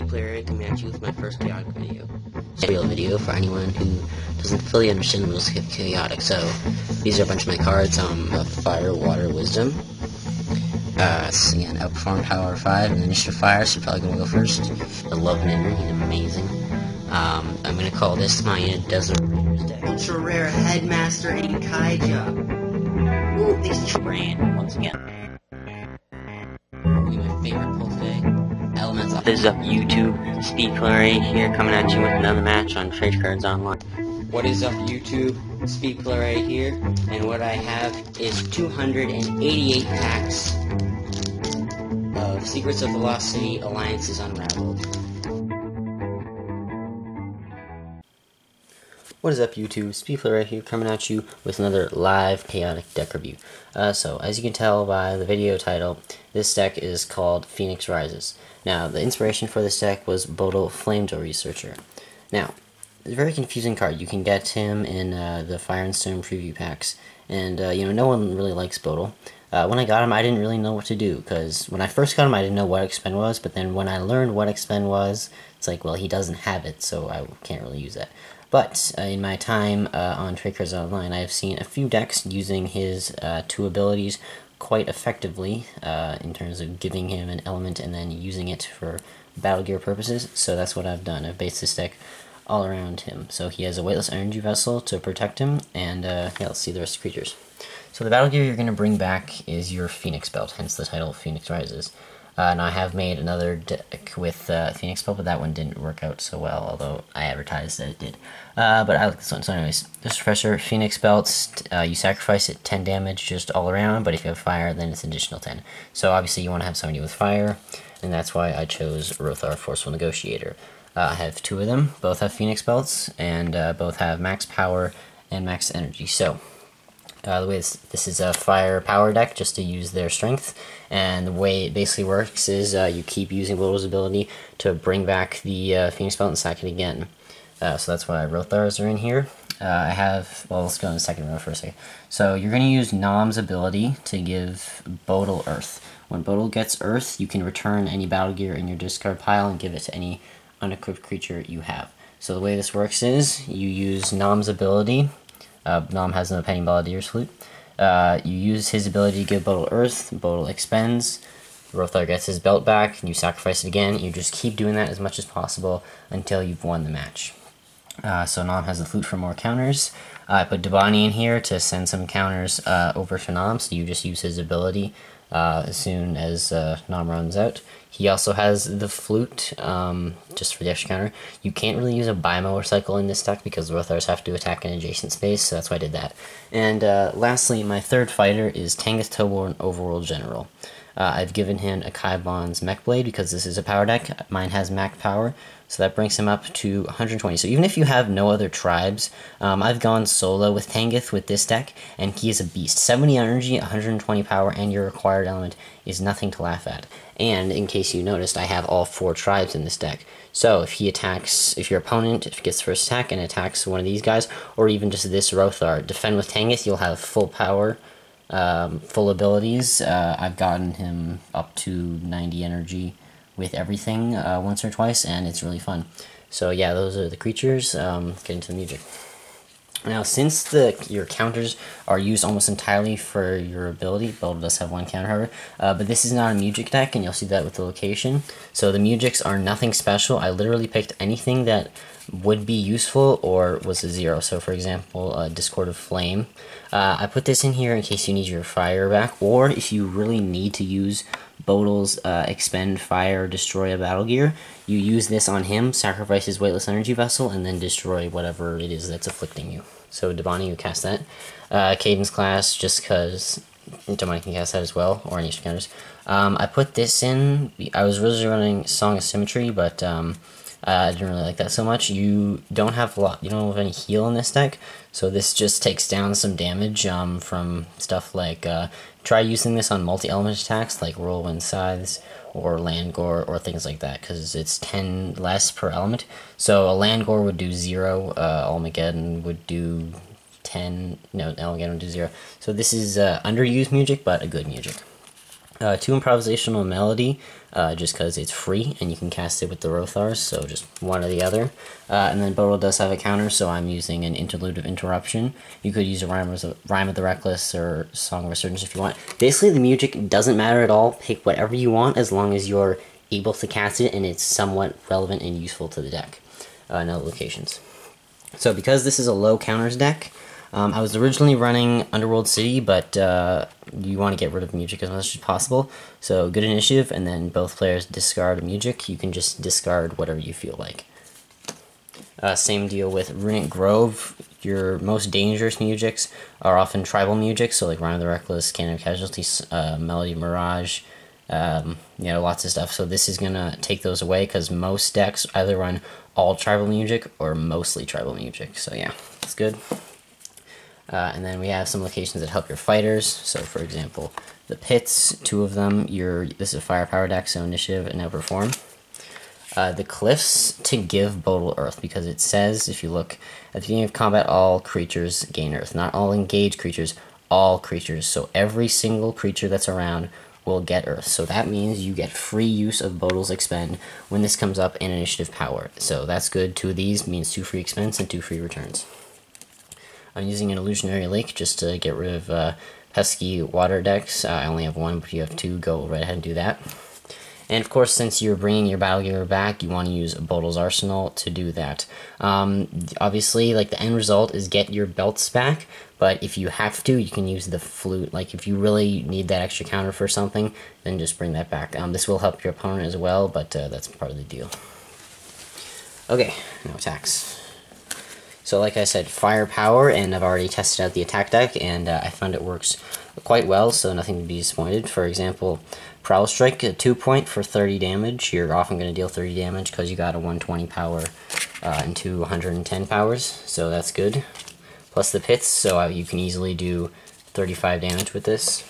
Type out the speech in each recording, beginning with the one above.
Player coming at you with my first chaotic video. Real video for anyone who doesn't fully understand the rules of chaotic. So these are a bunch of my cards. Fire, Water, Wisdom. Again, Outperform, Power 5, and Initiative Fire. So you're probably gonna go first. The Love Ninder, he's amazing. I'm gonna call this my Desert Raiders deck. Ultra Rare Headmaster and Kaija. Ooh, these brand once again. Probably my favorite pull today. Elemental. This is up YouTube. Speed Player right here coming at you with another match on Trade Cards Online. What is up YouTube? Speed Player right here, and what I have is 288 packs of Secrets of Velocity Alliances Unraveled. What is up YouTube? Speed Player right here coming at you with another live chaotic deck review. So as you can tell by the video title, this deck is called Phoenix Rises. Now the inspiration for this deck was Bodil Flamedoor Researcher. Now, it's a very confusing card. You can get him in the Fire and Stone preview packs, and no one really likes Bodil. When I got him, I didn't really know what to do, because when I first got him, I didn't know what Expend was, but then when I learned what Expend was, it's like, well, he doesn't have it, so I can't really use that. But in my time on Trade Cards Online, I have seen a few decks using his two abilities quite effectively in terms of giving him an element and then using it for battle gear purposes. So that's what I've done. I've based this deck all around him. So he has a Weightless Energy Vessel to protect him, and yeah, let's see the rest of the creatures. So the battle gear you're going to bring back is your Phoenix Belt, hence the title Phoenix Rises. Now I have made another deck with Phoenix Belt, but that one didn't work out so well, although I advertised that it did. But I like this one. So anyways, this Refresher, Phoenix Belts, you sacrifice it 10 damage just all around, but if you have fire, then it's additional 10. So obviously you want to have somebody with fire, and that's why I chose Rothar, Forceful Negotiator. I have two of them, both have Phoenix Belts, and both have max power and max energy. So the way this is a fire power deck, just to use their strength, and the way it basically works is you keep using Bodil's ability to bring back the Phoenix Belt and sack it again. So that's why Rothars are in here. I have, well, let's go in the second row for a second. So you're going to use Nom's ability to give Bodil Earth. When Bodil gets Earth, you can return any battle gear in your discard pile and give it to any unequipped creature you have. So the way this works is you use Nom's ability. Nom has no Penny Balladeer's Flute. You use his ability to give Bodil Earth. Bodil expends. Rothar gets his belt back, and you sacrifice it again. You just keep doing that as much as possible until you've won the match. So Nom has the Flute for more counters. I put Debani in here to send some counters over to Nom, so you just use his ability as soon as Nom runs out. He also has the Flute, just for the extra counter. You can't really use a Biomower cycle in this deck because Rothars have to attack an adjacent space, so that's why I did that. And lastly, my third fighter is Tangoth Toborn Overworld General. I've given him a Kaibon's Mech Blade because this is a power deck. Mine has Max Power, so that brings him up to 120. So even if you have no other tribes, I've gone solo with Tangoth with this deck, and he is a beast. 70 energy, 120 power, and your required element is nothing to laugh at. And in case you noticed, I have all 4 tribes in this deck. So if he attacks, if your opponent gets first attack and attacks one of these guys, or even just this Rothar, defend with Tangoth, you'll have full power. Full abilities. I've gotten him up to 90 energy with everything once or twice, and it's really fun. So yeah, those are the creatures. Get into the music. Now, since your counters are used almost entirely for your ability, Bodil does have one counter, however, but this is not a Mewjik deck, and you'll see that with the location. So the Mewjiks are nothing special. I literally picked anything that would be useful or was a 0. So for example, Discord of Flame. I put this in here in case you need your fire back, or if you really need to use Bodil's Expend Fire, Destroy a Battle Gear, you use this on him, sacrifice his Weightless Energy Vessel, and then destroy whatever it is that's afflicting you. So Debani, you cast that. Cadence Class, just because Debani can cast that as well, or any extra counters. I put this in, I was originally running Song of Symmetry, but I didn't really like that so much. You don't have you don't have any heal in this deck, so this just takes down some damage from stuff like, try using this on multi-element attacks like Whirlwind Scythes or Landgore or things like that, because it's 10 less per element. So a Landgore would do 0, Armageddon would do 10, no, Armageddon would do 0. So this is underused Mewjik, but a good Mewjik. 2 improvisational melody, just because it's free and you can cast it with the Rothars, so just one or the other. And then Bodil does have a counter, so I'm using an Interlude of Interruption. You could use a Rhyme of the Reckless or Song of Resurgence if you want. Basically, the music doesn't matter at all. Pick whatever you want as long as you're able to cast it and it's somewhat relevant and useful to the deck in other locations. So because this is a low counters deck, I was originally running Underworld City, but you want to get rid of music as much as possible. So good initiative, and then both players discard music. You can just discard whatever you feel like. Same deal with Runic Grove. Your most dangerous musics are often tribal music, so like Rhyme of the Reckless, Cannon of Casualties, Melody Mirage, lots of stuff. So this is gonna take those away because most decks either run all tribal music or mostly tribal music. So yeah, it's good. And then we have some locations that help your fighters. So for example, the pits, 2 of them. This is a firepower deck, so initiative and outperform. The cliffs to give Bodil Earth, because it says, if you look at the beginning of combat, all creatures gain Earth. Not all engaged creatures, all creatures. So every single creature that's around will get Earth. So that means you get free use of Bodil's Expend when this comes up in initiative power. So that's good. 2 of these means 2 free expense and 2 free returns. I'm using an Illusionary Lake just to get rid of pesky water decks. I only have 1, but you have 2. Go right ahead and do that. And of course, since you're bringing your Battle Gear back, you want to use Bodil's Arsenal to do that. Obviously, like the end result is get your belts back, but if you have to, you can use the flute. Like if you really need that extra counter for something, then just bring that back. This will help your opponent as well, but that's part of the deal. Okay, now attacks. So like I said, firepower, and I've already tested out the attack deck, and I found it works quite well, so nothing to be disappointed. For example, Prowl Strike, a 2-point for 30 damage. You're often going to deal 30 damage because you got a 120 power and 210 powers, so that's good. Plus the pits, so you can easily do 35 damage with this.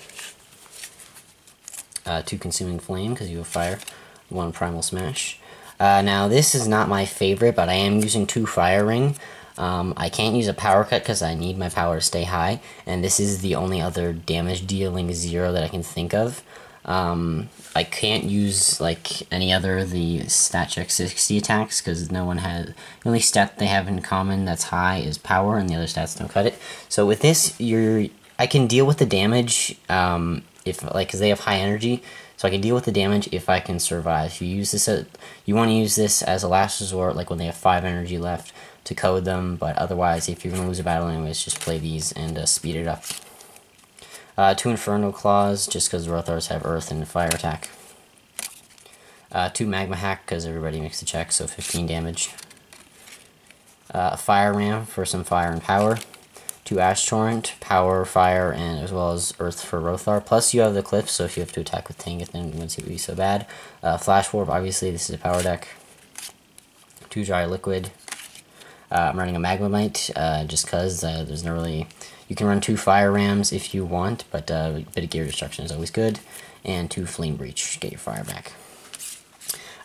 2 Consuming Flame because you have fire. 1 Primal Smash. Now this is not my favorite, but I am using 2 Fire Ring. I can't use a power cut because I need my power to stay high, and this is the only other damage dealing 0 that I can think of. I can't use like any other of the stat check 60 attacks because no one has, the only stat they have in common that's high is power, and the other stats don't cut it. So with this, I can deal with the damage because they have high energy. So I can deal with the damage if I can survive. If you use this, you want to use this as a last resort, like when they have 5 energy left to code them. But otherwise, if you're going to lose a battle anyways, just play these and speed it up. 2 Inferno Claws, just because Rothars have Earth and Fire attack. 2 Magma Hack, because everybody makes the check, so 15 damage. Fire Ram for some fire and power. 2 Ash Torrent, power, fire, and as well as Earth for Rothar. Plus you have the Cliff, so if you have to attack with Tank, then it wouldn't be so bad. Flash Warp, obviously this is a power deck. 2 Dry Liquid. I'm running a Magmamite, just because there's no really... You can run 2 Fire Rams if you want, but a bit of Gear Destruction is always good. And 2 Flame Breach, get your fire back.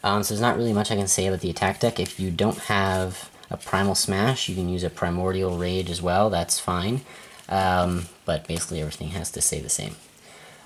So there's not really much I can say about the attack deck. If you don't have a Primal Smash, you can use a Primordial Rage as well, that's fine. But basically everything has to stay the same.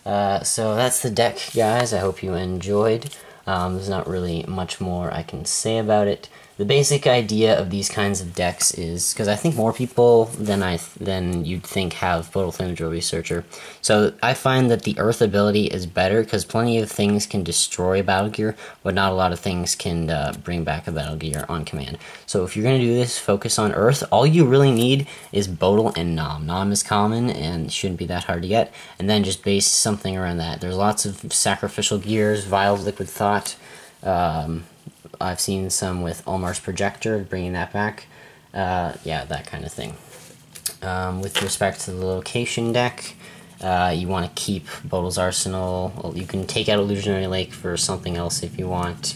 So that's the deck, guys. I hope you enjoyed. There's not really much more I can say about it. The basic idea of these kinds of decks is, because I think more people than you'd think have Bodil Thanager Researcher. So I find that the Earth ability is better, because plenty of things can destroy a Battle Gear, but not a lot of things can bring back a Battle Gear on command. So if you're going to do this, focus on Earth. All you really need is Bodil and Nom. Nom is common, and shouldn't be that hard to get, and then just base something around that. There's lots of sacrificial gears, Vial of Liquid Thought, I've seen some with Ulmar's Projector, bringing that back. Yeah, that kind of thing. With respect to the location deck, you want to keep Bodil's Arsenal. Well, you can take out Illusionary Lake for something else if you want.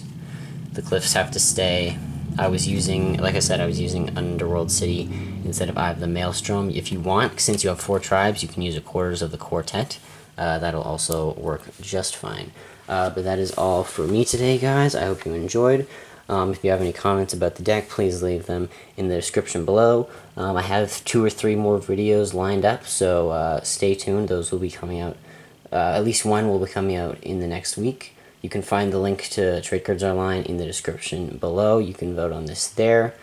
The Cliffs have to stay. I was using, like I said, I was using Underworld City instead of Eye of the Maelstrom. If you want, since you have 4 tribes, you can use a Quarters of the Quartet. That'll also work just fine. But that is all for me today, guys. I hope you enjoyed. If you have any comments about the deck, please leave them in the description below. I have 2 or 3 more videos lined up, so stay tuned. Those will be coming out At least one will be coming out in the next week. You can find the link to Trade Cards Online in the description below. You can vote on this there.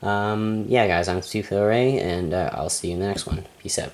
Yeah, guys, I'm Steve Ray, and I'll see you in the next one. Peace out.